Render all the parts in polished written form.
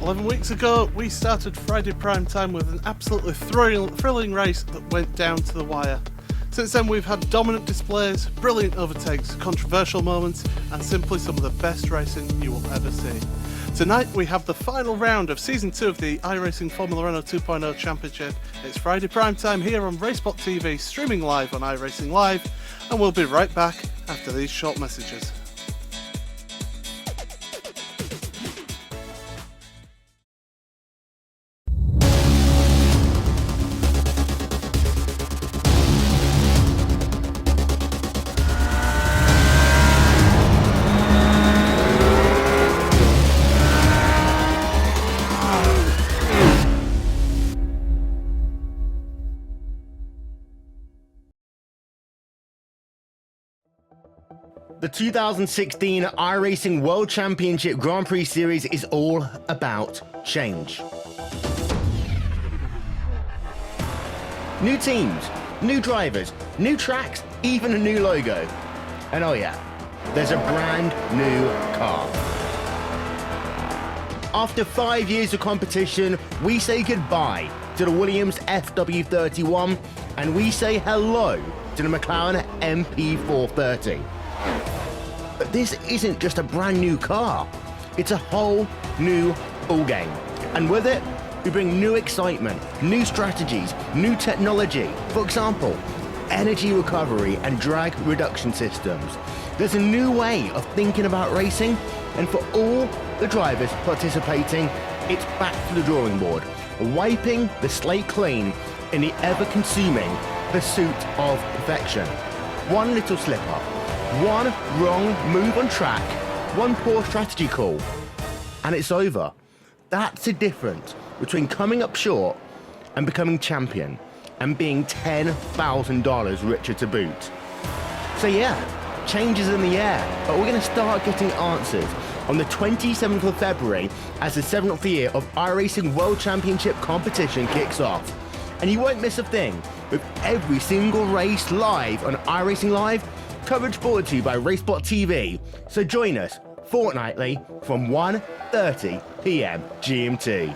11 weeks ago, we started Friday Prime Time with an absolutely thrilling race that went down to the wire. Since then, we've had dominant displays, brilliant overtakes, controversial moments, and simply some of the best racing you will ever see. Tonight, we have the final round of Season 2 of the iRacing Formula Renault 2.0 Championship. It's Friday Prime Time here on Racebot TV, streaming live on iRacing Live, and we'll be right back after these short messages. The 2016 iRacing World Championship Grand Prix Series is all about change. New teams, new drivers, new tracks, even a new logo. And oh yeah, there's a brand new car. After 5 years of competition, we say goodbye to the Williams FW31 and we say hello to the McLaren MP430. But this isn't just a brand new car, it's a whole new ballgame. And with it, we bring new excitement, new strategies, new technology. For example, energy recovery and drag reduction systems. There's a new way of thinking about racing, and for all the drivers participating, it's back to the drawing board, wiping the slate clean in the ever-consuming pursuit of perfection. One little slip-up, one wrong move on track, one poor strategy call, and it's over. That's the difference between coming up short and becoming champion, and being $10,000 richer to boot. So yeah, change is in the air, but we're going to start getting answers on the 27th of February as the 7th year of iRacing World Championship competition kicks off. And you won't miss a thing, with every single race live on iRacing Live, coverage brought to you by Racebot TV. So join us fortnightly from 1:30 PM GMT.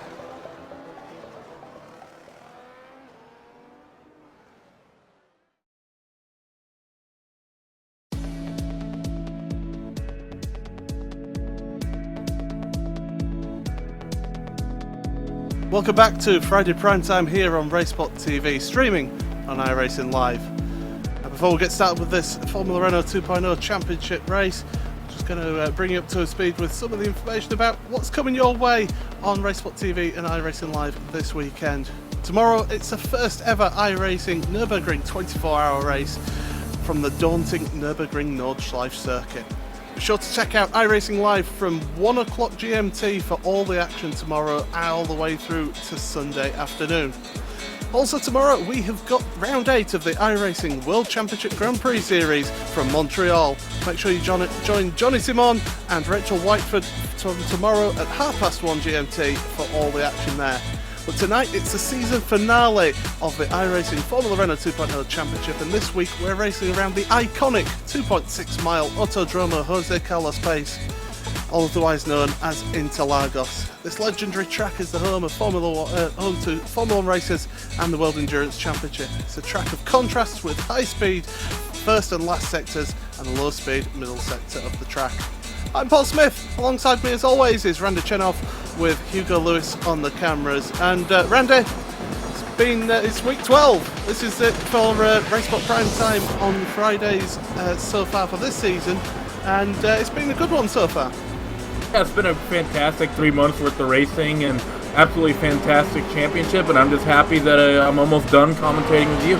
Welcome back to Friday Prime Time here on Racebot TV, streaming on iRacing Live. Before we get started with this Formula Renault 2.0 Championship race, I'm just going to bring you up to speed with some of the information about what's coming your way on Racebot TV and iRacing Live this weekend. Tomorrow, it's the first ever iRacing Nürburgring 24-hour race from the daunting Nürburgring Nordschleife circuit. Be sure to check out iRacing Live from 1 o'clock GMT for all the action tomorrow, all the way through to Sunday afternoon. Also tomorrow, we have got round 8 of the iRacing World Championship Grand Prix Series from Montreal. Make sure you join Johnny Simon and Rachel Whiteford tomorrow at 1:30 GMT for all the action there. But tonight, it's the season finale of the iRacing Formula Renault 2.0 Championship, and this week we're racing around the iconic 2.6-mile Autodromo Jose Carlos Pace, otherwise known as Interlagos. This legendary track is the home of home to Formula 1 races and the World Endurance Championship. It's a track of contrasts with high speed first and last sectors and a low speed middle sector of the track. I'm Paul Smith. Alongside me as always is Randy Chenov with Hugo Lewis on the cameras. And Randy, it's week 12. This is it for Racebot Prime Time on Fridays so far for this season, and it's been a good one so far. Yeah, it's been a fantastic 3 months worth of racing and absolutely fantastic championship, and I'm just happy that I'm almost done commentating with you.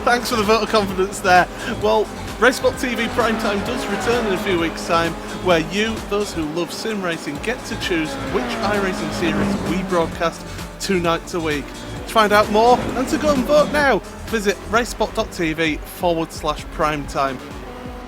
Thanks for the vote of confidence there. Well, Racebot TV Primetime does return in a few weeks' time, where you, those who love sim racing, get to choose which iRacing series we broadcast 2 nights a week. To find out more and to go and vote now, visit racebot.tv/primetime.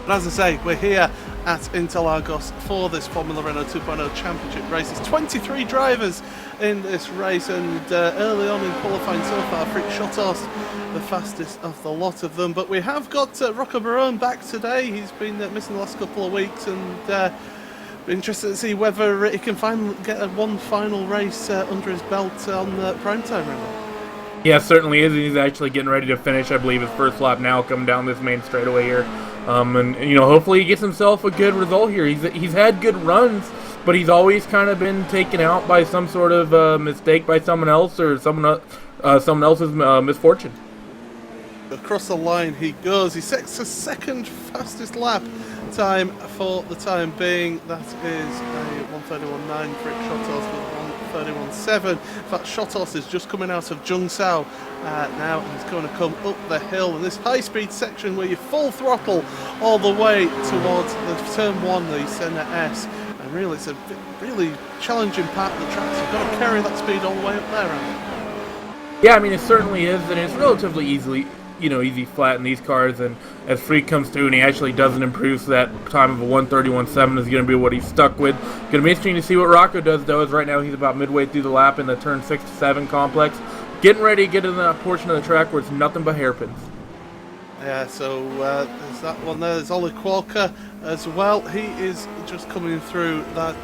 And as I say, we're here at Interlagos for this Formula Renault 2.0 Championship race. It's 23 drivers in this race, and early on in qualifying so far, Frick Shotos, the fastest of the lot of them. But we have got Rocco Barone back today. He's been missing the last couple of weeks, and Be interested to see whether he can get one final race under his belt on primetime Renault. Yeah, certainly is. He's actually getting ready to finish, I believe, his first lap now, coming down this main straightaway here. And hopefully he gets himself a good result here. He's had good runs, but he's always kind of been taken out by some sort of mistake by someone else or someone else's misfortune. Across the line he goes. He sets the second fastest lap time for the time being. That is a 1:31.9 for Shotos with 1:31.7. In fact, Shotos is just coming out of Zhengzhou now, and he's going to come up the hill in this high-speed section where you full throttle all the way towards the turn 1, the Senna S. And really, it's a really challenging part of the track, so you've got to carry that speed all the way up there, Andy. Yeah, I mean, it certainly is, and it's relatively easy flat in these cars, and as Freak comes through and he actually doesn't improve, so that time of a 1:31.7 is going to be what he's stuck with. Going to be interesting to see what Rocco does, though, as right now he's about midway through the lap in the turn 6 to 7 complex, getting ready to get in that portion of the track where it's nothing but hairpins. Yeah, so there's that one there. There's Ollie Qualker as well. He is just coming through that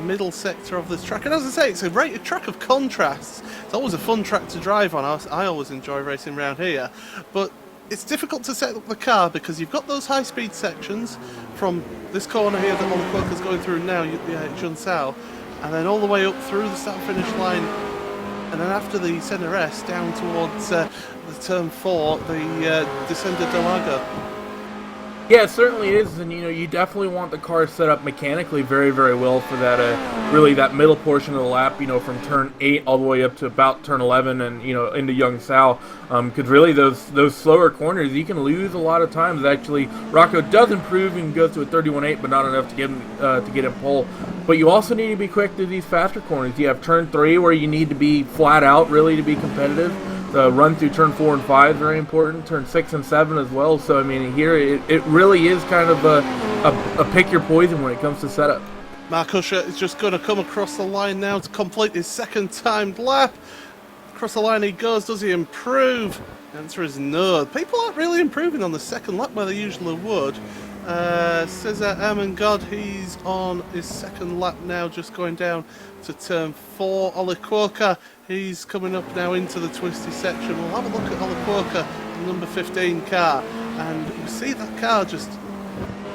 middle sector of this track. And as I say, it's a great track of contrasts. It's always a fun track to drive on. I always enjoy racing around here. But it's difficult to set up the car because you've got those high-speed sections from this corner here that Ollie Qualker's going through now, Zhengzhou, and then all the way up through the start-finish line. And then after the Senna S, down towards the turn 4, the Descender de Lago. Yeah, it certainly is, and you definitely want the car set up mechanically very, very well for that really that middle portion of the lap, from turn 8 all the way up to about turn 11 and into Zhengzhou, because really those slower corners you can lose a lot of times. Actually, Rocco does improve and goes to a 31.8, but not enough to get him pole. But you also need to be quick to these faster corners. You have turn 3 where you need to be flat out really to be competitive. The run through turn 4 and 5 is very important. Turn 6 and 7 as well. So I mean, here it really is kind of a pick your poison when it comes to setup. Mark Usher is just going to come across the line now to complete his second timed lap. Across the line he goes. Does he improve? The answer is no. People aren't really improving on the second lap where they usually would. Cesar Amengod, he's on his second lap now, just going down to turn 4. Ollie Qualker, he's coming up now into the twisty section. We'll have a look at Ollie Qualker, the number 15 car, and you see that car just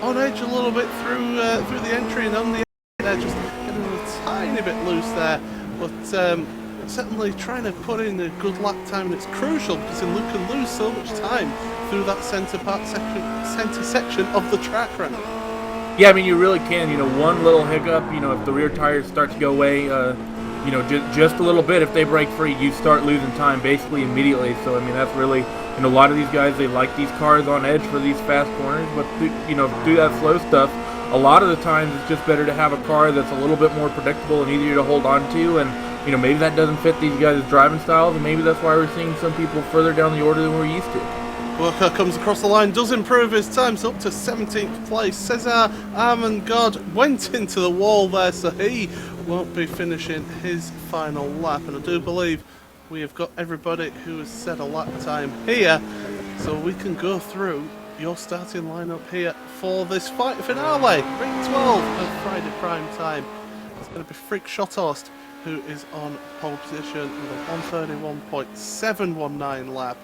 on edge a little bit through the entry and on the they're just getting a tiny bit loose there, but certainly trying to put in a good lap time, and it's crucial because you can lose so much time through that centre section of the track, Renault. Yeah, I mean, you really can. One little hiccup, if the rear tires start to go away, just a little bit, if they break free, you start losing time basically immediately. So, I mean, that's really, a lot of these guys, they like these cars on edge for these fast corners, but, do that slow stuff. A lot of the times it's just better to have a car that's a little bit more predictable and easier to hold on to, and maybe that doesn't fit these guys' driving styles, and maybe that's why we're seeing some people further down the order than we're used to. Walker comes across the line, does improve his times up to 17th place. Cesar Amengod went into the wall there, so he won't be finishing his final lap, and I do believe we have got everybody who has set a lap time here, so we can go through your starting lineup here for this fight finale, Ring 12 of Friday Prime Time. It's going to be Freak Shothorst, who is on pole position with a 1:31.719 lap.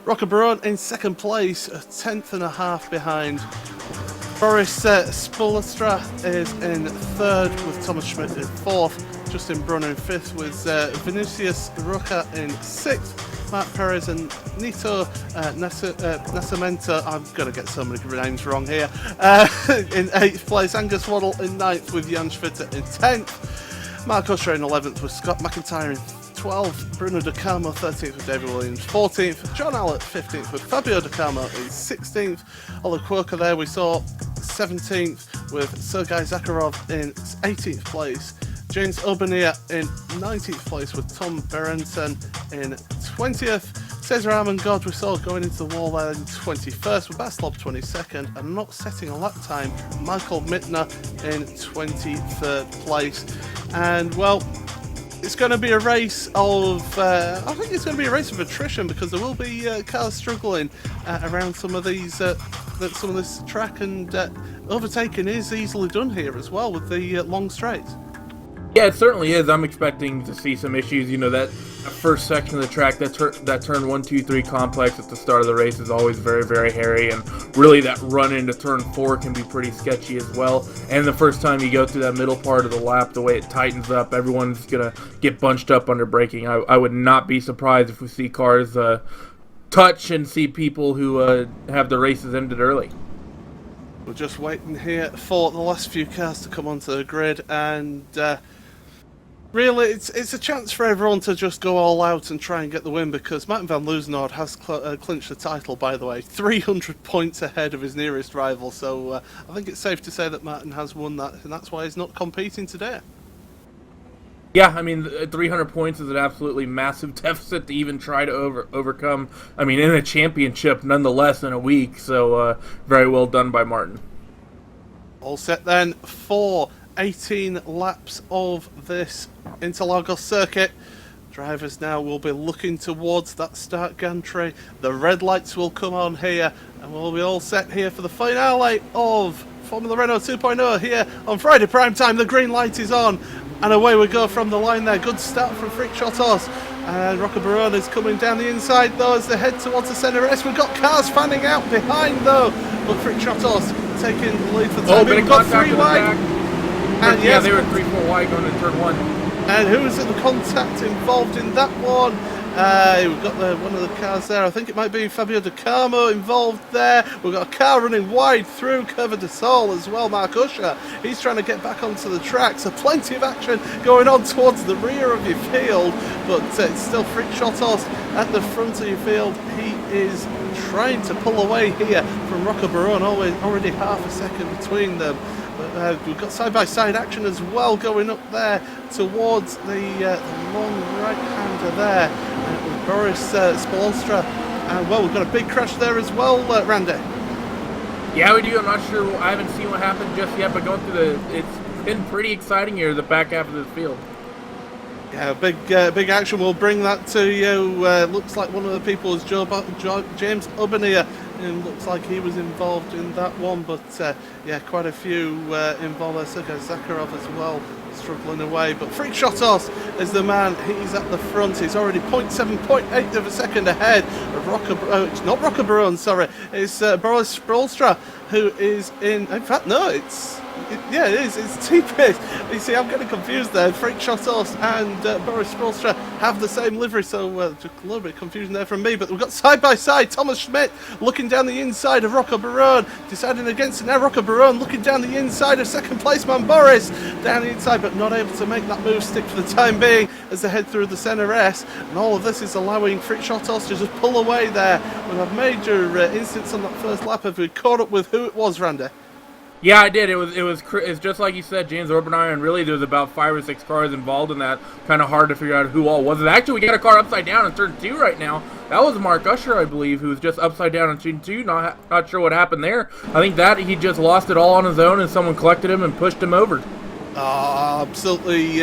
Rocco Barone in second place, a 10th and a half behind. Boris Spoelstra is in third with Thomas Schmidt in fourth. Justin Brunner in fifth with Vinicius Roca in sixth. Mark Perez and Nito Nascimento, I'm going to get so many names wrong here, in 8th place. Angus Waddle in 9th with Jan Schwitter in 10th. Mark Usher in 11th with Scott McIntyre in 12th. Bruno De Carmo 13th with David Williams 14th. John Allett 15th with Fabio De Carmo in 16th. Ollie Qualker there we saw 17th with Sergei Zakharov in 18th place. James Obernier in 19th place with Tom Berenson in 20th. Cesar Amengod we saw going into the wall there in 21st with Baslov 22nd, and not setting a lap time, Michael Mittner in 23rd place. And well, it's going to be a race of, I think it's going to be a race of attrition, because there will be cars struggling around some of these, some of this track, and overtaking is easily done here as well with the long straights. Yeah, it certainly is. I'm expecting to see some issues. You know, that first section of the track, that turn 1, 2, 3 complex at the start of the race is always very, very hairy, and really that run into turn 4 can be pretty sketchy as well. And the first time you go through that middle part of the lap, the way it tightens up, everyone's gonna get bunched up under braking. I would not be surprised if we see cars touch and see people who have the races ended early. We're just waiting here for the last few cars to come onto the grid, and really, it's a chance for everyone to just go all out and try and get the win, because Martin van Loosenhoorn has clinched the title, by the way, 300 points ahead of his nearest rival, so I think it's safe to say that Martin has won that, and that's why he's not competing today. Yeah, I mean, 300 points is an absolutely massive deficit to even try to overcome. I mean, in a championship, nonetheless, in a week, so very well done by Martin. All set then for 18 laps of this Interlagos circuit. Drivers now will be looking towards that start gantry. The red lights will come on here, and we'll be all set here for the finale of Formula Renault 2.0 here on Friday Prime Time. The green light is on, and away we go from the line there. Good start from Frick-Chotos. And Roca Barone is coming down the inside though as they head towards the centre S. We've got cars fanning out behind though, but Frick-Chotos taking the lead for the time. We've got 3 wide. And yeah, yes, they were 3-4 wide going to turn 1. And who is at the contact involved in that one? We've got one of the cars there. I think it might be Fabio De Carmo involved there. We've got a car running wide through Curva de Sol as well, Mark Usher. He's trying to get back onto the track, so plenty of action going on towards the rear of your field, but it's still Frick-Chotos at the front of your field. He is trying to pull away here from Roca Barone, already half a second between them. But we've got side-by-side action as well going up there towards the long right-hander there with Boris Spolstra. And well, we've got a big crash there as well, Randy. Yeah, we do. I'm not sure. I haven't seen what happened just yet, but going through it's been pretty exciting here, the back half of the field. Yeah, big action. We'll bring that to you. Looks like one of the people is James Ubernier, and looks like he was involved in that one. But yeah, quite a few involved there. Sergei Zakharov as well, struggling away. But Frick-Chotos is the man. He's at the front. He's already 0.7, 0.8 of a second ahead of it's not Roca Barone, sorry. It's Boris Spolstra, who is in fact, no, yeah, it is. It's T-Pace. You see, I'm getting confused there. Frick-Chotos and Boris Spolstra have the same livery, so just a little bit of confusion there from me. But we've got side-by-side Thomas Schmidt looking down the inside of Roca Barone, deciding against it now. Roca Barone looking down the inside of second placeman Boris, down the inside, but not able to make that move stick for the time being as they head through the centre S. And all of this is allowing Frick-Chotos to just pull away there. We've had major incidents on that first lap. Have we caught up with who it was, Randy? Yeah, I did. It's just like you said, James Obermeyer, and really there's about 5 or 6 cars involved in that. Kind of hard to figure out who all was it. Actually, we got a car upside down in turn 2 right now. That was Mark Usher, I believe, who was just upside down in turn 2. Not sure what happened there. I think that he just lost it all on his own, and someone collected him and pushed him over. Oh, absolutely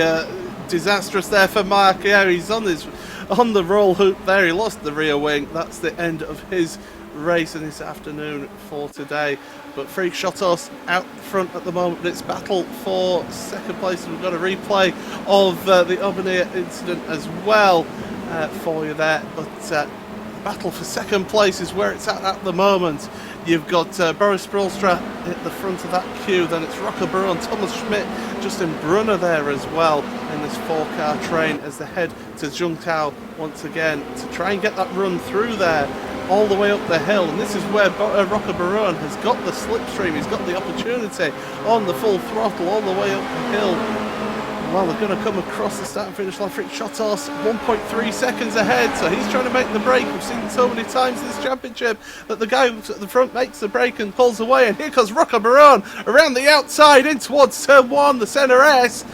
disastrous there for Mark. Yeah, he's on the roll hoop there. He lost the rear wing. That's the end of his race in this afternoon for today. But Frick-Chotos out front at the moment. It's battle for second place. We've got a replay of the Obernier incident as well for you there. But battle for second place is where it's at the moment. You've got Boris Spolstra at the front of that queue. Then it's Roca Barone, Thomas Schmidt, Justin Brunner there as well in this 4-car train as they head to Zhengtao once again to try and get that run through there, all the way up the hill. And this is where Roca Barone has got the slipstream. He's got the opportunity on the full throttle all the way up the hill. Well, they're going to come across the start and finish line. Frick-Chotos 1.3 seconds ahead, so he's trying to make the break. We've seen so many times in this championship that the guy at the front makes the break and pulls away, and here comes Roca Barone around the outside in towards turn 1, the centre S.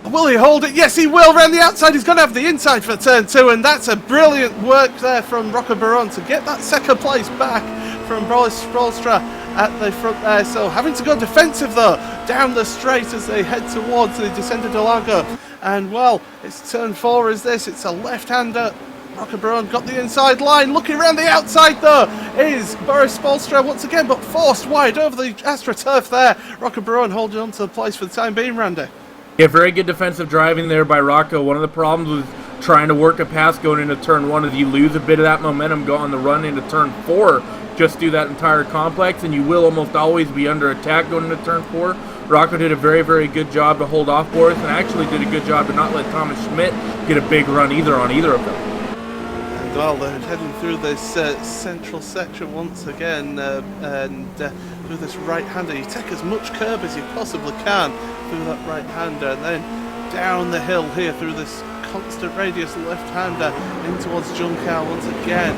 Will he hold it? Yes, he will. Around the outside, he's going to have the inside for turn 2, and that's a brilliant work there from Roca Barone to get that second place back from Boris Spolstra at the front there. So having to go defensive though down the straight as they head towards the Descenda del Lago, And well, it's turn 4 is this. It's a left-hander. Rockabrone got the inside line. Looking around the outside though is Boris Spolstra once again, but forced wide over the AstroTurf there. Rockabrone holding on to the place for the time being, Randy. Yeah, very good defensive driving there by Rocco. One of the problems with trying to work a pass going into turn 1 is you lose a bit of that momentum going on the run into turn 4 just through that entire complex, and you will almost always be under attack going into turn 4. Rocco did a very, very good job to hold off Boris, and actually did a good job to not let Thomas Schmidt get a big run either on either of them. And well, they're heading through this central section once again, and through this right-hander. You take as much curb as you possibly can through that right-hander, and then down the hill here through this constant radius left-hander in towards Juncal once again.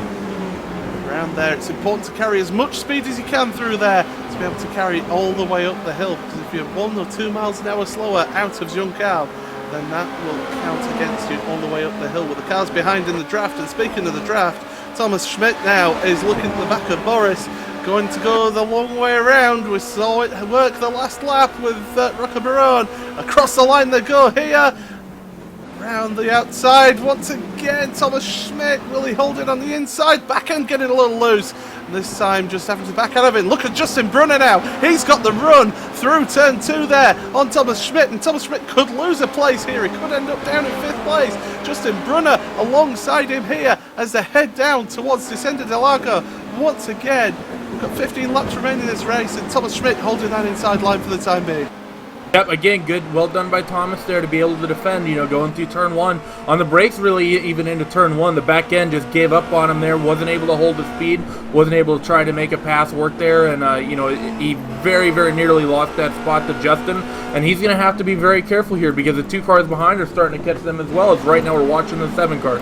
Around there, it's important to carry as much speed as you can through there to be able to carry all the way up the hill, because if you're 1 or 2 miles an hour slower out of Juncal, then that will count against you all the way up the hill with the cars behind in the draft. And speaking of the draft, Thomas Schmidt now is looking at the back of Boris, going to go the long way around. We saw it work the last lap with Rockabrone. Across the line they go here. Round the outside once again, Thomas Schmidt. Will he hold it on the inside? Back end getting a little loose. And this time just having to back out of it. Look at Justin Brunner now. He's got the run through turn 2 there on Thomas Schmidt. And Thomas Schmidt could lose a place here. He could end up down in 5th place. Justin Brunner alongside him here as they head down towards Descenda del Lago. Once again, we've got 15 laps remaining in this race, and Thomas Schmidt holding that inside line for the time being. Yep, again, good, well done by Thomas there to be able to defend, going through turn 1. On the brakes, really, even into turn 1, the back end just gave up on him there, wasn't able to hold the speed, wasn't able to try to make a pass work there, and, he very, very nearly lost that spot to Justin, and he's going to have to be very careful here because the 2 cars behind are starting to catch them as well, as right now we're watching the 7 car.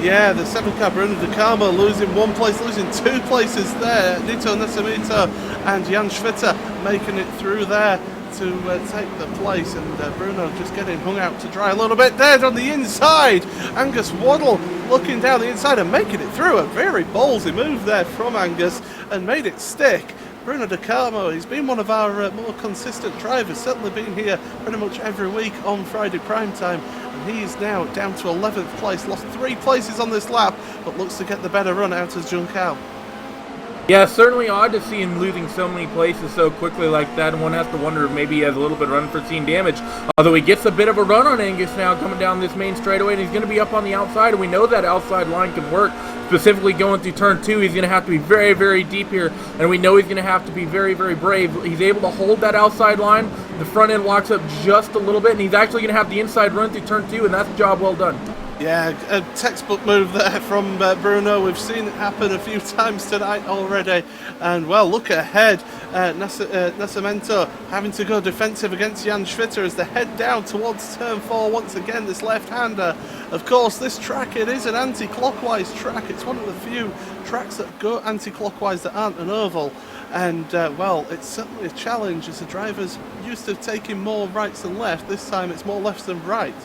Yeah, the 7 car, Bruno De Carmo losing 1 place, losing 2 places there. Nito Nesamito and Jan Schwitter making it through there to take the place, and Bruno just getting hung out to dry a little bit dead on the inside. Angus Waddle looking down the inside and making it through. A very ballsy move there from Angus and made it stick. Bruno De Carmo, he's been one of our more consistent drivers, certainly been here pretty much every week on Friday prime time, and he is now down to 11th place, lost 3 places on this lap, but looks to get the better run out as Juncal. Yeah, certainly odd to see him losing so many places so quickly like that, and one has to wonder if maybe he has a little bit of unforeseen damage. Although he gets a bit of a run on Angus now coming down this main straightaway, and he's going to be up on the outside, and we know that outside line can work. Specifically going through turn 2, he's going to have to be very, very deep here, and we know he's going to have to be very, very brave. He's able to hold that outside line, the front end locks up just a little bit, and he's actually going to have the inside run through turn 2, and that's a job well done. Yeah, a textbook move there from Bruno. We've seen it happen a few times tonight already. And, well, look ahead. Nascimento having to go defensive against Jan Schwitter as they head down towards turn 4 once again, this left-hander. Of course, this track, it is an anti-clockwise track. It's one of the few tracks that go anti-clockwise that aren't an oval. And, well, it's certainly a challenge as the drivers used to taking more rights than left. This time it's more lefts than right.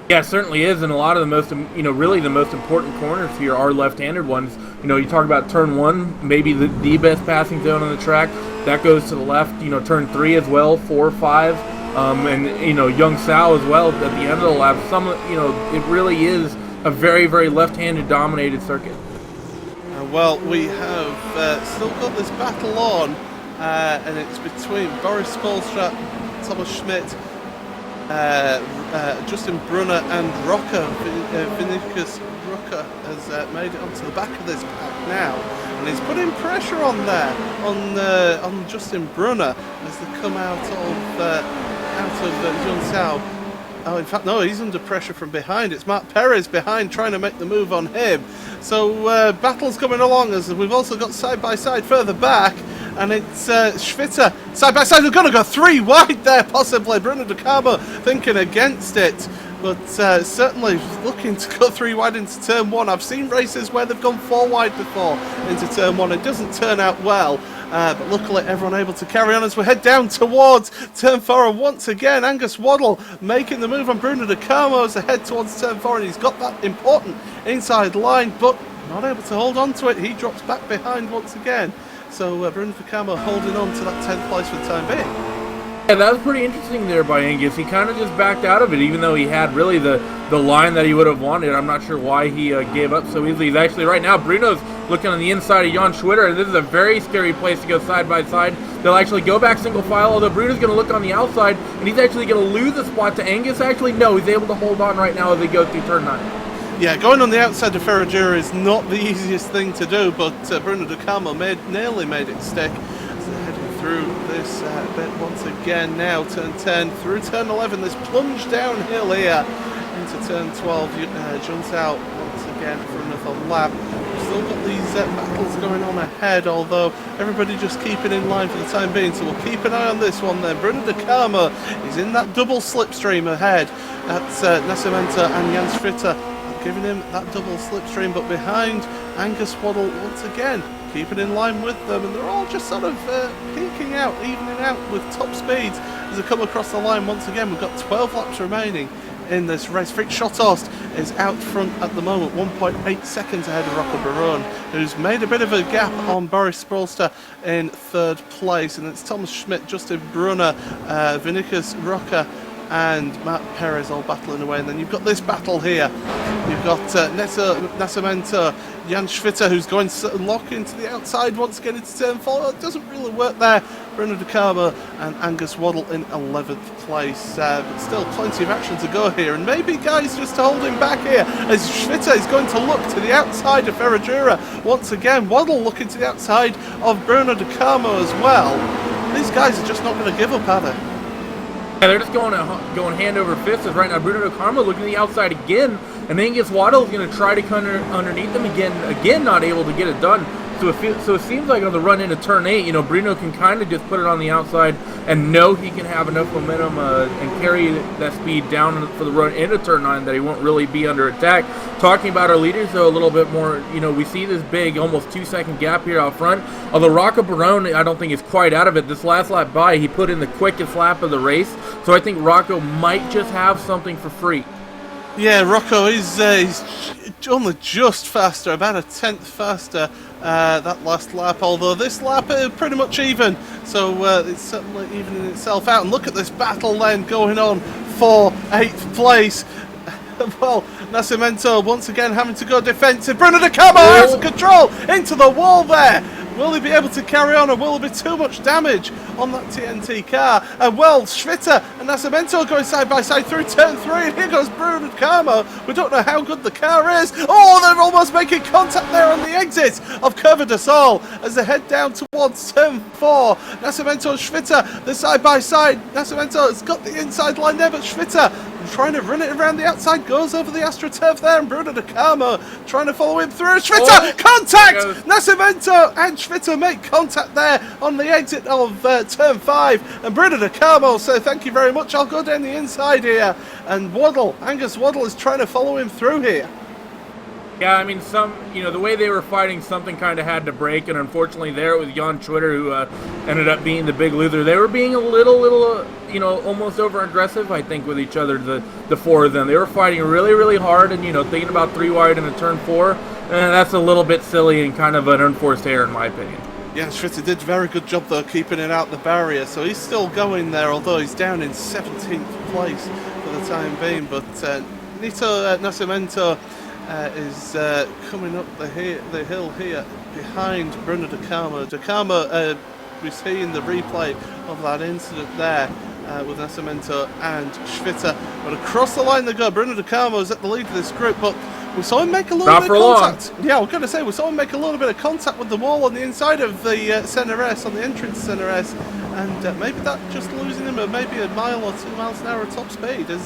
Yeah, it certainly is, and a lot of the most, really the most important corners here are left-handed ones. You talk about turn 1, maybe the best passing zone on the track. That goes to the left, turn 3 as well, 4, 5, and, Young Sao as well at the end of the lap. It really is a very, very left-handed dominated circuit. Well, we have still got this battle on, and it's between Boris Spolstra, Thomas Schmidt, Justin Brunner and Rocker. Vinicius Rocker has made it onto the back of this pack now, and he's putting pressure on there on Justin Brunner as they come out of Junsao. Oh, in fact, no, he's under pressure from behind. It's Mark Perez behind trying to make the move on him. So battle's coming along as we've also got side by side further back. And it's Schwitter side by side. They're going to go 3 wide there, possibly. Bruno De Carmo thinking against it, but certainly looking to go 3 wide into turn 1. I've seen races where they've gone 4 wide before into turn 1. It doesn't turn out well, but luckily everyone able to carry on as we head down towards turn 4. And once again, Angus Waddle making the move on Bruno De Carmo as they head towards turn 4, and he's got that important inside line, but not able to hold on to it. He drops back behind once again. So Bruno De Carmo holding on to that 10th place for the time being. Yeah, that was pretty interesting there by Angus. He kind of just backed out of it, even though he had really the line that he would have wanted. I'm not sure why he gave up so easily. He's actually, right now, Bruno's looking on the inside of Jan Schwitter, and this is a very scary place to go side by side. They'll actually go back single file, although Bruno's going to look on the outside, and he's actually going to lose a spot to Angus. Actually, no, he's able to hold on right now as they go through turn 9. Yeah, going on the outside of Ferragura is not the easiest thing to do, but Bruno De Carmo nearly made it stick. So heading through this bit once again now, turn 10 through turn 11, this plunge downhill here into turn 12, jumps out once again for another lap. We've still got these battles going on ahead, although everybody just keep it in line for the time being, so we'll keep an eye on this one then. Bruno De Carmo is in that double slipstream ahead at Nascimento and Jan Schwitter, giving him that double slipstream, but behind Angus Waddle once again, keeping in line with them, and they're all just sort of peaking out, evening out with top speeds as they come across the line once again. We've got 12 laps remaining in this race. Fritz Schotthorst is out front at the moment, 1.8 seconds ahead of Rocco Baron, who's made a bit of a gap on Boris Sprolster in third place, and it's Thomas Schmidt, Justin Brunner, Vinicius Roca and Matt Perez all battling away. And then you've got this battle here. You've got Nascimento, Jan Schwitter, who's going to lock into the outside once again into turn 4. It doesn't really work there. Bruno De Carmo and Angus Waddle in 11th place. But still plenty of action to go here. And maybe guys just to hold him back here as Schwitter is going to look to the outside of Ferragura once again. Waddle looking to the outside of Bruno De Carmo as well. These guys are just not going to give up, are they? Yeah, they're just going hand over fist. As right now, Bruno De Carmo looking to the outside again, and Angus Waddle is going to try to come underneath them again, not able to get it done. So it seems like on the run into turn 8, Bruno can kind of just put it on the outside and know he can have enough momentum and carry that speed down for the run into turn 9 that he won't really be under attack. Talking about our leaders, though, a little bit more, we see this big, almost 2-second gap here out front. Although Rocco Barone, I don't think is quite out of it. This last lap by, he put in the quickest lap of the race. So I think Rocco might just have something for free. Yeah, Rocco is he's only just faster, about a 10th faster that last lap, although this lap is pretty much even, so it's certainly evening itself out. And look at this battle then going on for 8th place. Well, Nascimento once again having to go defensive. Bruno De Carmo has control into the wall there. Will he be able to carry on, or will there be too much damage on that TNT car? And well, Schwitter and Nascimento going side by side through turn 3, and here goes Bruno De Carmo. We don't know how good the car is. Oh, they're almost making contact there on the exit of Curva de Sol as they head down towards turn 4. Nascimento and Schwitter, they're side by side. Nascimento has got the inside line there, but Schwitter trying to run it around the outside, goes over the AstroTurf there, and Bruno De Carmo trying to follow him through. Schwitter, contact! Nascimento and Schwitter make contact there on the exit of turn 5, and Bruno De Carmo say thank you very much, I'll go down the inside here. And Waddle, Angus Waddle is trying to follow him through here. Yeah, I mean, the way they were fighting, something kind of had to break, and unfortunately there it was Jan Schwitter who ended up being the big loser. They were being a little, almost over-aggressive, I think, with each other, the four of them. They were fighting really, really hard and, thinking about 3 wide in a turn 4, and that's a little bit silly and kind of an unforced error in my opinion. Yeah, Schwitter did a very good job, though, keeping it out the barrier, so he's still going there, although he's down in 17th place for the time being. But Nito Nascimento is coming up the hill here behind Bruno De Carmo. De Carmo, we see in the replay of that incident there with Nascimento and Schwitter. But across the line they go. Bruno De Carmo is at the lead of this group, but we saw him make a little bit of contact. Yeah, I was going to say, we saw him make a little bit of contact with the wall on the inside of the Center S, on the entrance Center S, and maybe that just losing him maybe a mile or 2 miles an hour at top speed as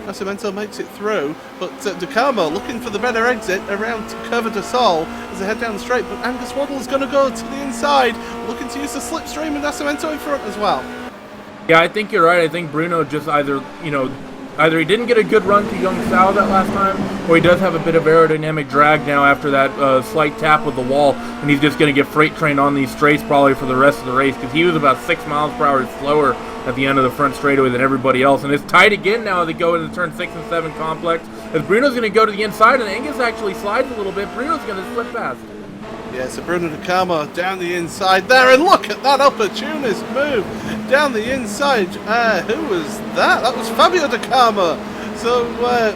Nascimento makes it through. But De Carmo looking for the better exit around Curva de Sol as they head down the straight, but Angus Waddle is going to go to the inside, looking to use the slipstream, and Nascimento in front as well. Yeah, I think you're right. I think Bruno just either he didn't get a good run to Young Sal that last time, or he does have a bit of aerodynamic drag now after that slight tap with the wall, and he's just going to get freight trained on these straights probably for the rest of the race, because he was about 6 miles per hour slower at the end of the front straightaway than everybody else. And it's tight again now as they go into turn 6 and 7 complex, as Bruno's going to go to the inside, and Angus actually slides a little bit. Bruno's going to slip past. Yeah, so Bruno De Carmo down the inside there, and look at that opportunist move down the inside. Who was that? That was Fabio De Carmo. So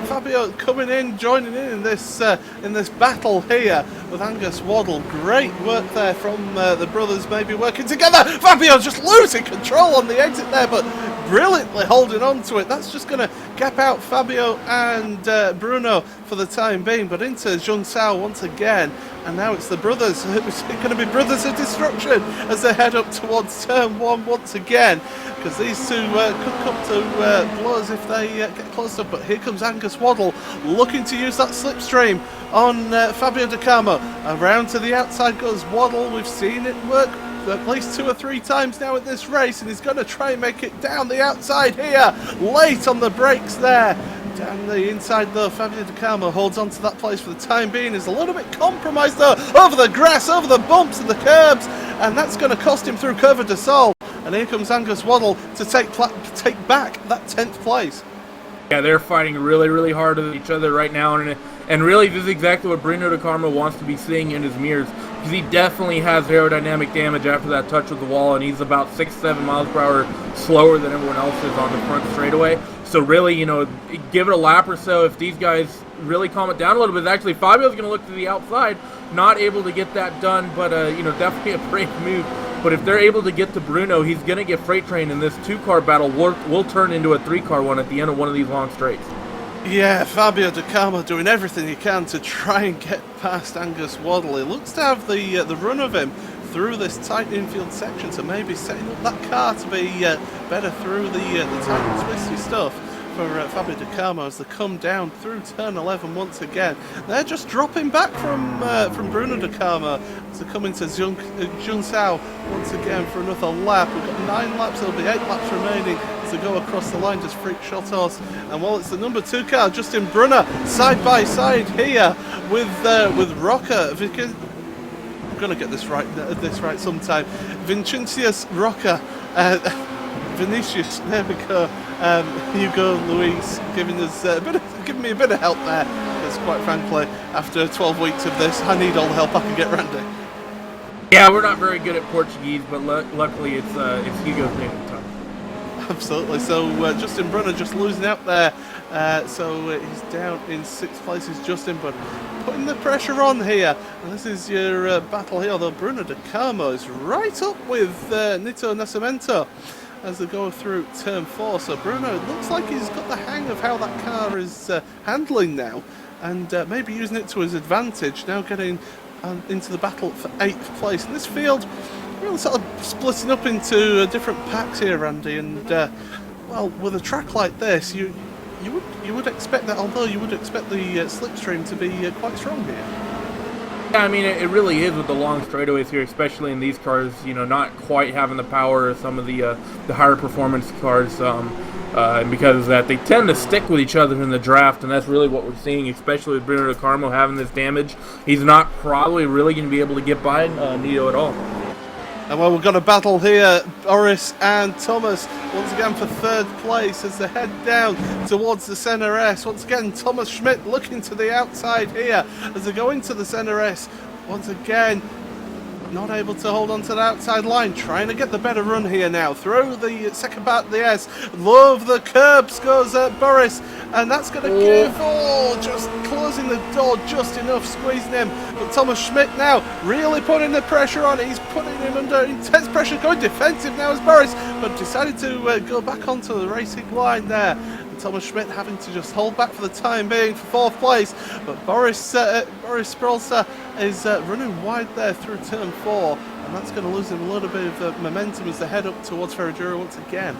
Fabio coming in, joining in this battle here with Angus Waddle. Great work there from the brothers, maybe working together. Fabio just losing control on the exit there, but brilliantly holding on to it. That's just going to gap out Fabio and Bruno for the time being, but into Zhang Sao once again. And now it's the brothers. It's going to be brothers of destruction as they head up towards turn 1 once again, because these two could come to blows if they get close up. But here comes Angus Waddle looking to use that slipstream on Fabio De Carmo. Around to the outside goes Waddle. We've seen it work at least 2 or 3 times now at this race, and he's going to try and make it down the outside here. Late on the brakes there. Down the inside though, Fabio De Carmo holds on to that place for the time being. Is a little bit compromised though, over the grass, over the bumps and the curbs, and that's going to cost him through Curva de Sol. And here comes Angus Waddle to take back that 10th place. Yeah, they're fighting really, really hard with each other right now, and really this is exactly what Bruno De Carmo wants to be seeing in his mirrors, because he definitely has aerodynamic damage after that touch with the wall, and he's about 6-7 miles per hour slower than everyone else is on the front straightaway. So really, you know, give it a lap or so. If these guys really calm it down a little bit, actually Fabio's going to look to the outside, not able to get that done, but you know, definitely a brave move. But if they're able to get to Bruno, he's going to get freight trained, and this 2-car battle will turn into a 3-car one at the end of one of these long straights. Yeah, Fabio De Carmo doing everything he can to try and get past Angus Waddle. He looks to have the run of him through this tight infield section, so maybe setting up that car to be better through the tight and twisty stuff for Fabio De Carmo as they come down through turn 11 once again. They're just dropping back from Bruno De Carmo to come into Zhang Sao once again for another lap. We've got 9 laps, there'll be 8 laps remaining to go across the line, just freak shot us. And while it's the number 2 car, Justin Brunner, side by side here with Rocker. I'm going to get this right sometime. Vinicius Rocker. Vinicius, there we go. Hugo Luis giving me a bit of help there, because quite frankly, after 12 weeks of this, I need all the help I can get, Randy. Yeah, we're not very good at Portuguese, but luckily it's Hugo's native tongue. Absolutely. So Justin Brunner just losing out there. So he's down in 6th place, is Justin, but putting the pressure on here. And this is your battle here, although Bruno De Carmo is right up with Nito Nascimento as they go through turn 4. So Bruno, it looks like he's got the hang of how that car is handling now, and maybe using it to his advantage, now getting into the battle for 8th place. And this field really sort of splitting up into different packs here, Randy, and well, with a track like this, you would expect that, although you would expect the slipstream to be quite strong here. Yeah, I mean, it really is with the long straightaways here, especially in these cars, you know, not quite having the power of some of the higher performance cars, and because of that, they tend to stick with each other in the draft, and that's really what we're seeing, especially with Bruno De Carmo having this damage. He's not probably really going to be able to get by Nito at all. And well, we've got a battle here, Boris and Thomas, once again for 3rd place as they head down towards the Senna S. Once again, Thomas Schmidt looking to the outside here as they go into the Senna S. Once again, not able to hold on to the outside line, trying to get the better run here now. Through the second part of the S, love the curbs goes Boris, and that's going to give, just closing the door just enough, squeezing him. But Thomas Schmidt now really putting the pressure on. He's putting him under intense pressure, going defensive now as Boris, but decided to go back onto the racing line there. Thomas Schmidt having to just hold back for the time being for 4th place, but Boris Sprolsa is running wide there through turn 4, and that's going to lose him a little bit of momentum as they head up towards Ferradura once again.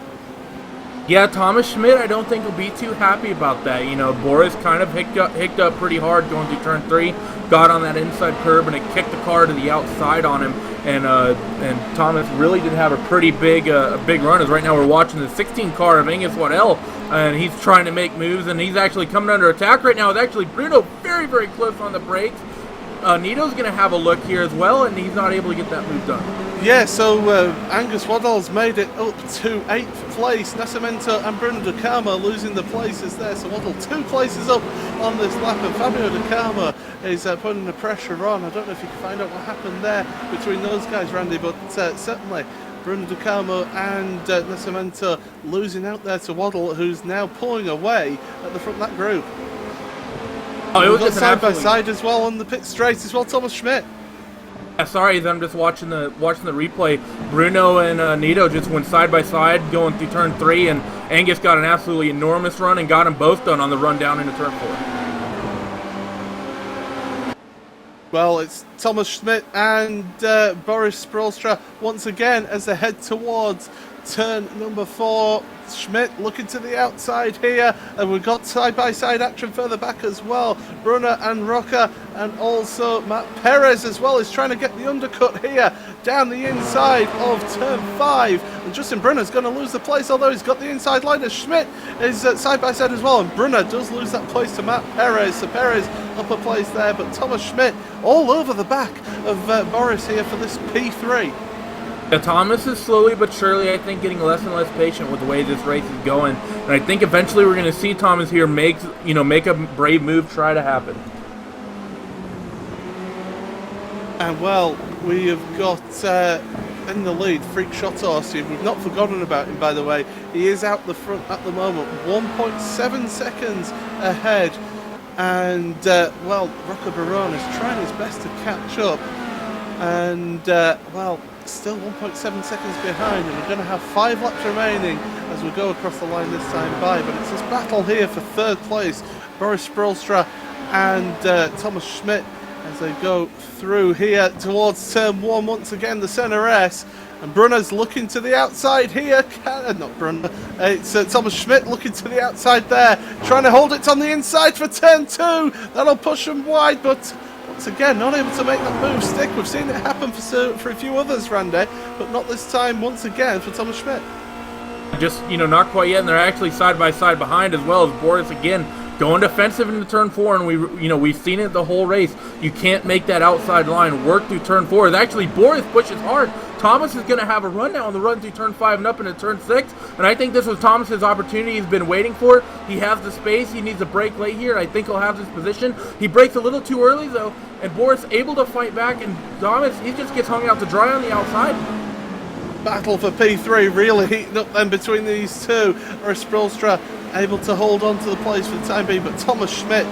Yeah, Thomas Schmidt, I don't think will be too happy about that. You know, Boris kind of hicked up pretty hard going through turn 3, got on that inside curb, and it kicked the car to the outside on him. And Thomas really did have a pretty big run. As right now we're watching the 16 car of Angus Waddell, and he's trying to make moves, and he's actually coming under attack right now. With actually Bruno very, very close on the brakes. Nito's going to have a look here as well, and he's not able to get that move done. Yeah, so Angus Waddell's made it up to 8th place. Nascimento and Bruno De Carmo losing the places there. So Waddell 2 places up on this lap, and Fabio De Carmo is putting the pressure on. I don't know if you can find out what happened there between those guys, Randy, but certainly Bruno De Carmo and Nascimento losing out there to Waddell, who's now pulling away at the front of that group. Oh, it was We've got just side by side as well on the pit straight as well, Thomas Schmidt. Yeah, sorry, I'm just watching the replay. Bruno and Nito just went side by side going through turn 3, and Angus got an absolutely enormous run and got them both done on the run down into turn 4. Well, it's Thomas Schmidt and Boris Sprolstra once again as they head towards turn number 4. Schmidt looking to the outside here, and we've got side-by-side action further back as well. Brunner and Roca, and also Matt Perez as well is trying to get the undercut here down the inside of turn 5. And Justin Brunner's going to lose the place, although he's got the inside line as Schmidt is side-by-side as well. And Brunner does lose that place to Matt Perez, so Perez up a place there, but Thomas Schmidt all over the back of Boris here for this P3. Yeah, Thomas is slowly but surely, I think, getting less and less patient with the way this race is going, and I think eventually we're going to see Thomas here make a brave move, try to happen. And well, we have got in the lead Freak Shot Austin. We've not forgotten about him, by the way. He is out the front at the moment, 1.7 seconds ahead, and well, Rocco Barone is trying his best to catch up, and well, still 1.7 seconds behind, and we're going to have 5 laps remaining as we go across the line this time by. But it's this battle here for 3rd place, Boris Sprolstra and Thomas Schmidt, as they go through here towards turn 1 once again, the centre S. And Brunner's looking to the outside here. Not Brunner, it's Thomas Schmidt looking to the outside there, trying to hold it on the inside for turn 2. That'll push them wide, but once again, not able to make that move stick. We've seen it happen for a few others, Randy, but not this time once again for Thomas Schmidt. Just, not quite yet, and they're actually side by side behind, as well as Boris again going defensive into turn 4, and we've seen it the whole race. You can't make that outside line work through turn 4. Actually, Boris pushes hard. Thomas is going to have a run now on the run through turn 5 and up into turn 6, and I think this was Thomas's opportunity he's been waiting for. He has the space, he needs a break late here, and I think he'll have this position. He breaks a little too early though, and Boris able to fight back, and Thomas, he just gets hung out to dry on the outside. Battle for P3 really heating up then between these two. Boris Sprolstra able to hold on to the place for the time being, but Thomas Schmidt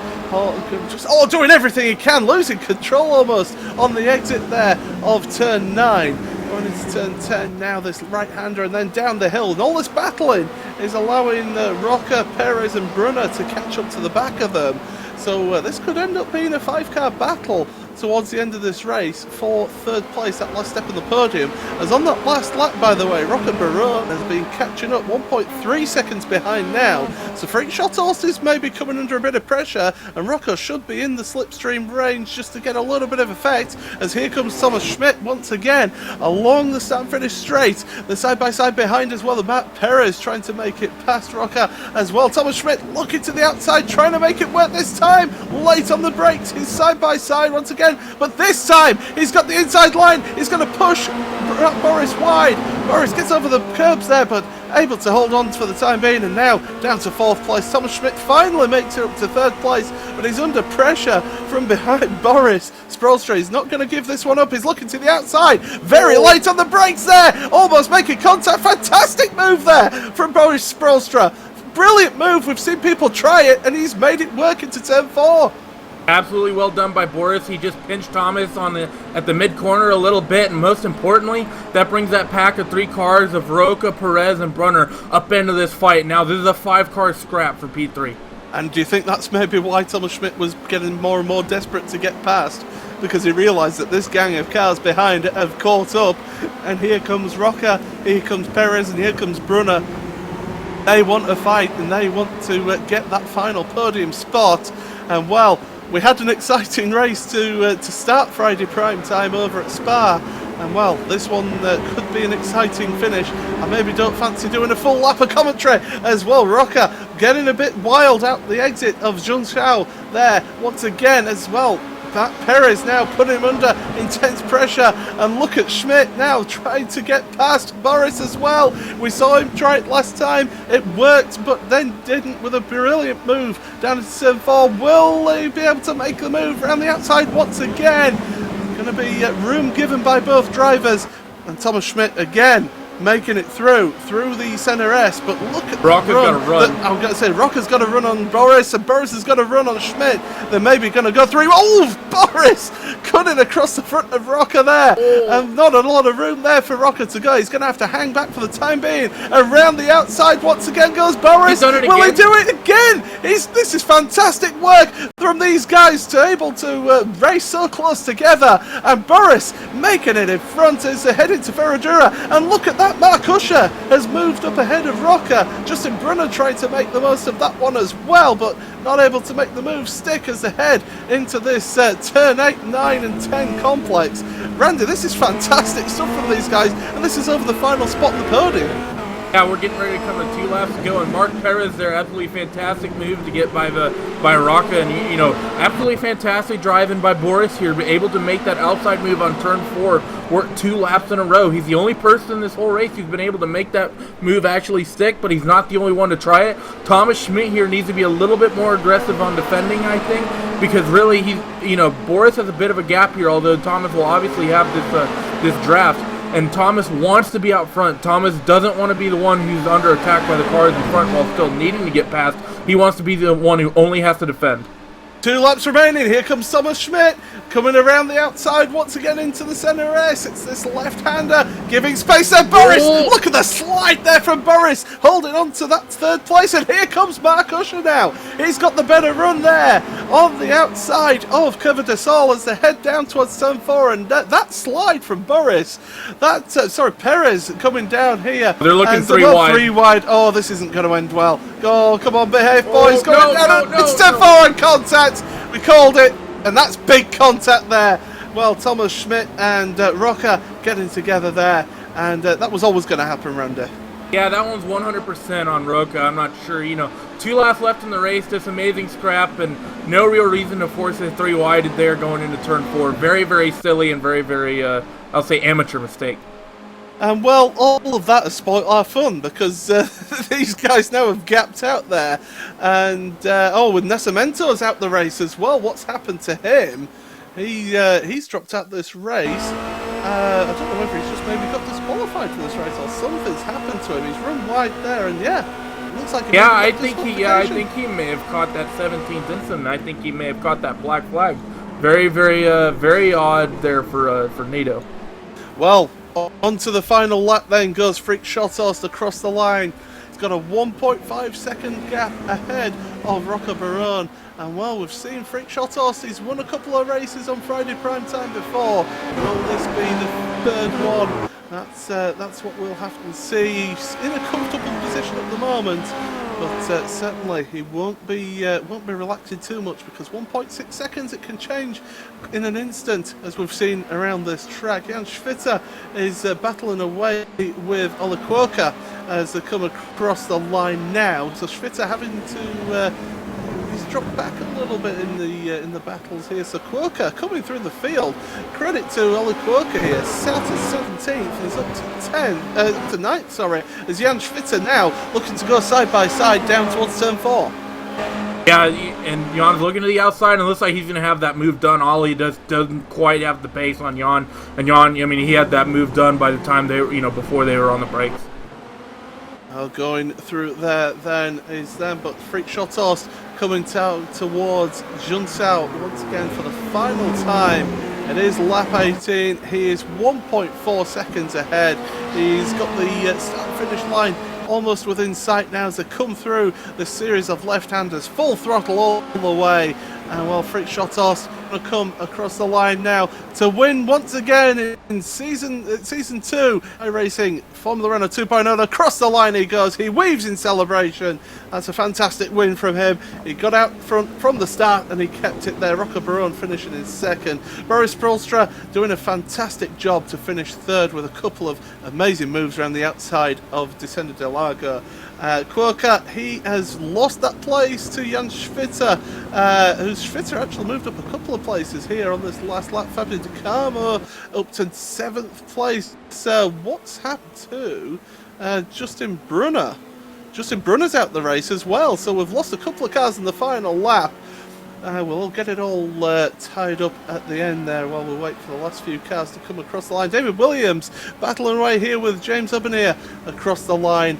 just doing everything he can, losing control almost on the exit there of turn 9. Going into turn 10 now, this right-hander, and then down the hill, and all this battling is allowing Roca, Perez and Brunner to catch up to the back of them. So this could end up being a 5-car battle towards the end of this race for 3rd place, that last step in the podium. As on that last lap, by the way, Rocco Barone has been catching up, 1.3 seconds behind now. So Freak Shot Horses may be coming under a bit of pressure, and Rocco should be in the slipstream range just to get a little bit of effect, as here comes Thomas Schmidt once again along the start finish straight. The side-by-side behind as well, the Matt Perez trying to make it past Rocco as well. Thomas Schmidt looking to the outside, trying to make it work this time. Late on the brakes, he's side-by-side once again, but this time he's got the inside line. He's going to push Boris wide. Boris gets over the curbs there, but able to hold on for the time being, and now down to 4th place. Thomas Schmidt finally makes it up to 3rd place, but he's under pressure from behind Boris Sprolstra. He's not going to give this one up. He's looking to the outside, very late on the brakes there, almost making contact. Fantastic move there from Boris Sprolstra. Brilliant move. We've seen people try it, and he's made it work into turn 4. Absolutely well done by Boris. He just pinched Thomas at the mid-corner a little bit, and most importantly, that brings that pack of 3 cars of Roca, Perez, and Brunner up into this fight. Now this is a 5-car scrap for P3. And do you think that's maybe why Thomas Schmidt was getting more and more desperate to get past? Because he realised that this gang of cars behind have caught up, and here comes Roca, here comes Perez, and here comes Brunner. They want a fight, and they want to get that final podium spot. And well, we had an exciting race to start Friday prime time over at Spa, and well, this one could be an exciting finish. I maybe don't fancy doing a full lap of commentary as well. Roca getting a bit wild out the exit of Zhengzhou there once again as well. that. Perez now putting him under intense pressure, and look at Schmidt now trying to get past Boris as well. We saw him try it last time, it worked, but then didn't with a brilliant move down into turn 4. Will he be able to make the move around the outside once again? Going to be room given by both drivers, and Thomas Schmidt again making it through the center S, but look at Rocca's got to run. I'm going to say Rocca's got to run on Boris, and Boris has got to run on Schmidt. They're maybe going to go through. Oh, Boris cutting across the front of Rocca there, and not a lot of room there for Rocca to go. He's going to have to hang back for the time being. Around the outside once again goes Boris. Will he do it again? This is fantastic work from these guys to able to race so close together, and Boris making it in front as they're heading to Ferradura. And look at that, Mark Usher has moved up ahead of Rocca. Justin Brunner tried to make the most of that one as well, but not able to make the move stick as they head into this turn 8, 9 and 10 complex. Randy, this is fantastic stuff from these guys, and this is over the final spot on the podium. Yeah, we're getting ready to come to 2 laps to go, and Mark Perez there, absolutely fantastic move to get by Rocca, and you know, absolutely fantastic driving by Boris here, able to make that outside move on turn 4, work 2 laps in a row. He's the only person in this whole race who's been able to make that move actually stick, but he's not the only one to try it. Thomas Schmidt here needs to be a little bit more aggressive on defending, I think, because really Boris has a bit of a gap here, although Thomas will obviously have this draft. And Thomas wants to be out front. Thomas doesn't want to be the one who's under attack by the cars in front while still needing to get past. He wants to be the one who only has to defend. 2 laps remaining. Here comes Thomas Schmidt coming around the outside once again into the center S. It's this left-hander giving space there. Boris, look at the slide there from Boris, holding on to that 3rd place. And here comes Mark Usher now. He's got the better run there on the outside of Cover de Sol as they head down towards turn 4. And that slide from Boris, Perez coming down here. They're looking 3 wide. 3 wide. Oh, this isn't going to end well. Go, come on, behave, boys. It's turn 4 on contact. We called it, and that's big contact there. Well, Thomas Schmidt and Rocca getting together there, and that was always going to happen, Randy. Yeah, that one's 100% on Rocca. I'm not sure, 2 laps left in the race, this amazing scrap, and no real reason to force a 3 wide there going into turn 4. Very, very silly and very, very, I'll say amateur mistake. And well, all of that has spoiled our fun, because these guys now have gapped out there. And, with Nascimento's out the race as well. What's happened to him? He's dropped out this race. I don't know whether he's just maybe got disqualified for this race or something's happened to him. He's run wide there, and looks like I think he may have caught that 17th incident. I think he may have caught that black flag. Very, very, very odd there for Nato. Well, on to the final lap then goes Freak Shotos across the line. He's got a 1.5 second gap ahead of Rocca Barone. And well, we've seen Freak Shotos. He's won a couple of races on Friday prime time before. Will this be the 3rd one? That's what we'll have to see. He's in a comfortable position at the moment, but certainly he won't be relaxing too much, because 1.6 seconds it can change in an instant, as we've seen around this track. Jan Schwitter is battling away with Olaquoka as they come across the line now. So Schwitter having to he's dropped back a little bit in the battles here. So Quokka coming through the field. Credit to Olaquoka here. Set at 17th. He's up to 9th. Sorry. As Jan Schwitter now looking to go side by side down towards turn 4. Yeah, and Jan's looking to the outside, and it looks like he's going to have that move done. Ollie doesn't quite have the pace on Jan. And Jan, he had that move done by the time they were, before they were on the brakes. Going through there then is them, but Freak Shotos coming down towards Junsao once again for the final time. It is lap 18. He is 1.4 seconds ahead. He's got the start-finish line almost within sight now as they come through the series of left-handers. Full throttle all the way. And well, Freak Shotos going to come across the line now to win once again in season 2 iRacing Formula Renault 2.0. Across the line he goes. He weaves in celebration. That's a fantastic win from him. He got out front from the start and he kept it there. Rocca Barone finishing in 2nd. Boris Prolstra doing a fantastic job to finish 3rd with a couple of amazing moves around the outside of Descender del Lago. Quokka, he has lost that place to Jan Schwitter, whose Schwitter actually moved up a couple of places here on this last lap. Fabio Di Carmo up to 7th place. What's happened to Justin Brunner? Justin Brunner's out the race as well, so we've lost a couple of cars in the final lap. We'll get it all tied up at the end there while we wait for the last few cars to come across the line. David Williams battling away here with James Ubernier across the line.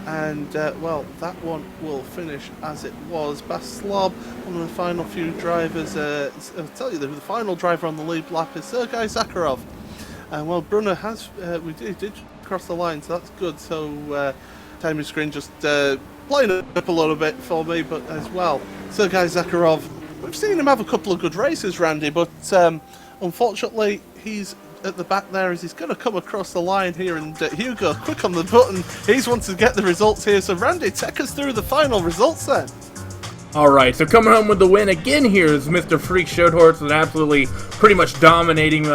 And, well, that one will finish as it was. Bas Slob, one of the final few drivers. I'll tell you, the final driver on the lead lap is Sergei Zakharov. And, well, Brunner has, we did cross the line, so that's good. So, timing screen just playing it up a little bit for me, but as well, Sergei Zakharov, we've seen him have a couple of good races, Randy, but unfortunately, he's at the back there as he's going to come across the line here, and Hugo, quick on the button, he's wanting to get the results here. So Randy, take us through the final results then. Alright, so coming home with the win again here is Mr. Freak Schoedhorst, with absolutely pretty much dominating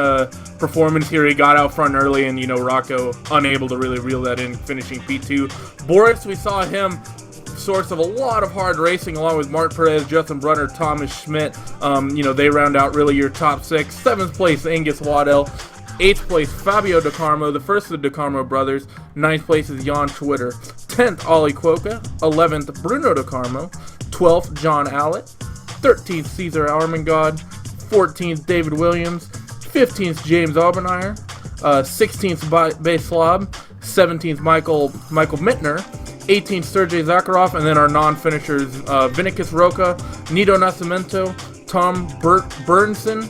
performance here. He got out front early, and, you know, Rocco unable to really reel that in, finishing P2. Boris, we saw him source of a lot of hard racing, along with Mark Perez, Justin Brunner, Thomas Schmidt. You know, they round out really your top 6. 7th place, Angus Waddell. 8th place, Fabio Di Carmo, the first of the Di Carmo brothers. 9th place is Jan Twitter. 10th, Ollie Quokka. 11th, Bruno Di Carmo. 12th, John Allett. 13th, Cesar Armengod. 14th, David Williams. 15th, James Albenmeyer. 16th, Bas Slob. 17th, Michael Mittner. 18th, Sergei Zakharov, and then our non-finishers, Vinicius Roca, Nito Nascimento, Tom Burnson,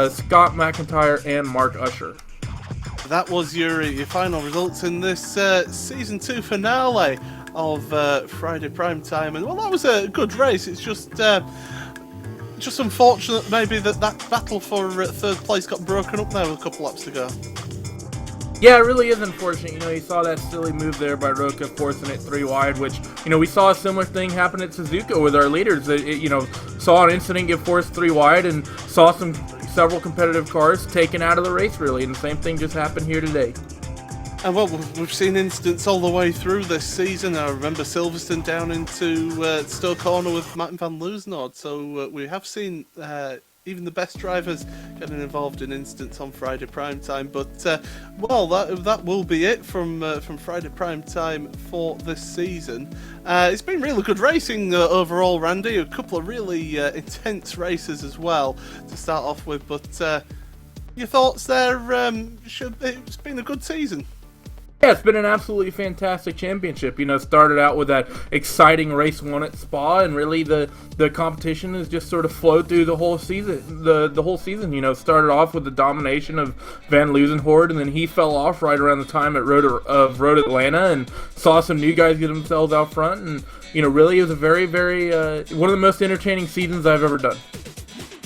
Scott McIntyre, and Mark Usher. That was your final results in this Season 2 finale of Friday Primetime, and well, that was a good race. It's just unfortunate maybe that battle for 3rd place got broken up there with a couple laps to go. Yeah, it really is unfortunate. You know, you saw that silly move there by Roca, forcing it 3 wide, which, you know, we saw a similar thing happen at Suzuka with our leaders. You know, saw an incident get forced 3 wide and saw several competitive cars taken out of the race, really, and the same thing just happened here today. And well, we've seen incidents all the way through this season. I remember Silverstone down into Stoke Corner with Martin van Loosnord, so we have seen even the best drivers getting involved in incidents on Friday Primetime. But well, that will be it from Friday Primetime for this season. It's been really good racing overall, Randy. A couple of really intense races as well to start off with. But your thoughts there? It's been a good season. Yeah, it's been an absolutely fantastic championship. You know, started out with that exciting race 1 at Spa, and really the competition has just sort of flowed through the whole season. The whole season, you know, started off with the domination of Van Loosenhoort, and then he fell off right around the time at Road Atlanta, and saw some new guys get themselves out front, and, you know, really it was a very, very one of the most entertaining seasons I've ever done.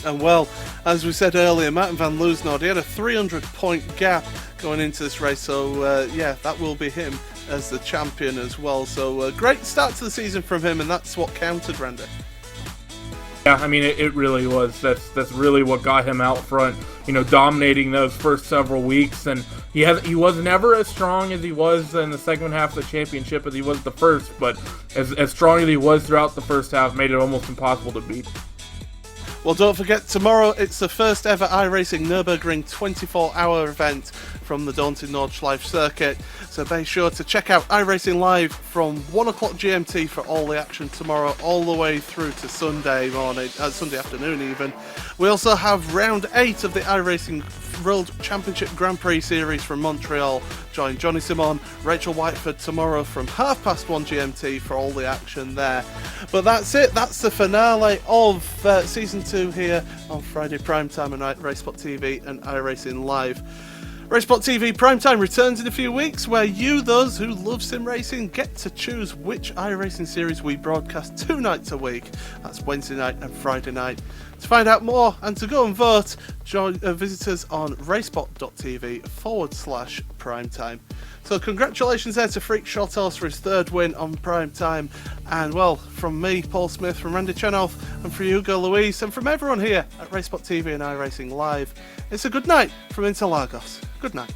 And well, as we said earlier, Martin van Loosnord, he had a 300-point gap going into this race, so yeah, that will be him as the champion as well. So great start to the season from him, and that's what counted, Randy. Yeah, I mean, it really was. That's really what got him out front, you know, dominating those first several weeks. And he was never as strong as he was in the second half of the championship as he was the first, but as strong as he was throughout the first half made it almost impossible to beat. Well, don't forget, tomorrow it's the first ever iRacing Nürburgring 24-hour event from the daunting Nordschleife circuit. So be sure to check out iRacing Live from 1 o'clock GMT for all the action tomorrow, all the way through to Sunday morning, Sunday afternoon even. We also have round 8 of the iRacing World Championship Grand Prix Series from Montreal. Join Johnny Simon, Rachel Whiteford tomorrow from 1:30 GMT for all the action there. But that's it. That's the finale of Season 2 here on Friday Primetime on Racespot TV and iRacing Live. Racespot TV Primetime returns in a few weeks, where you, those who love sim racing, get to choose which iRacing series we broadcast 2 nights a week. That's Wednesday night and Friday night. To find out more and to go and vote, visit us on racespot.tv/primetime. So congratulations there to Freak Schoedhorst for his 3rd win on Primetime. And well, from me, Paul Smith, from Randy Chenoweth, and from Hugo Luis, and from everyone here at Racespot TV and iRacing Live, it's a good night from Interlagos. Good night.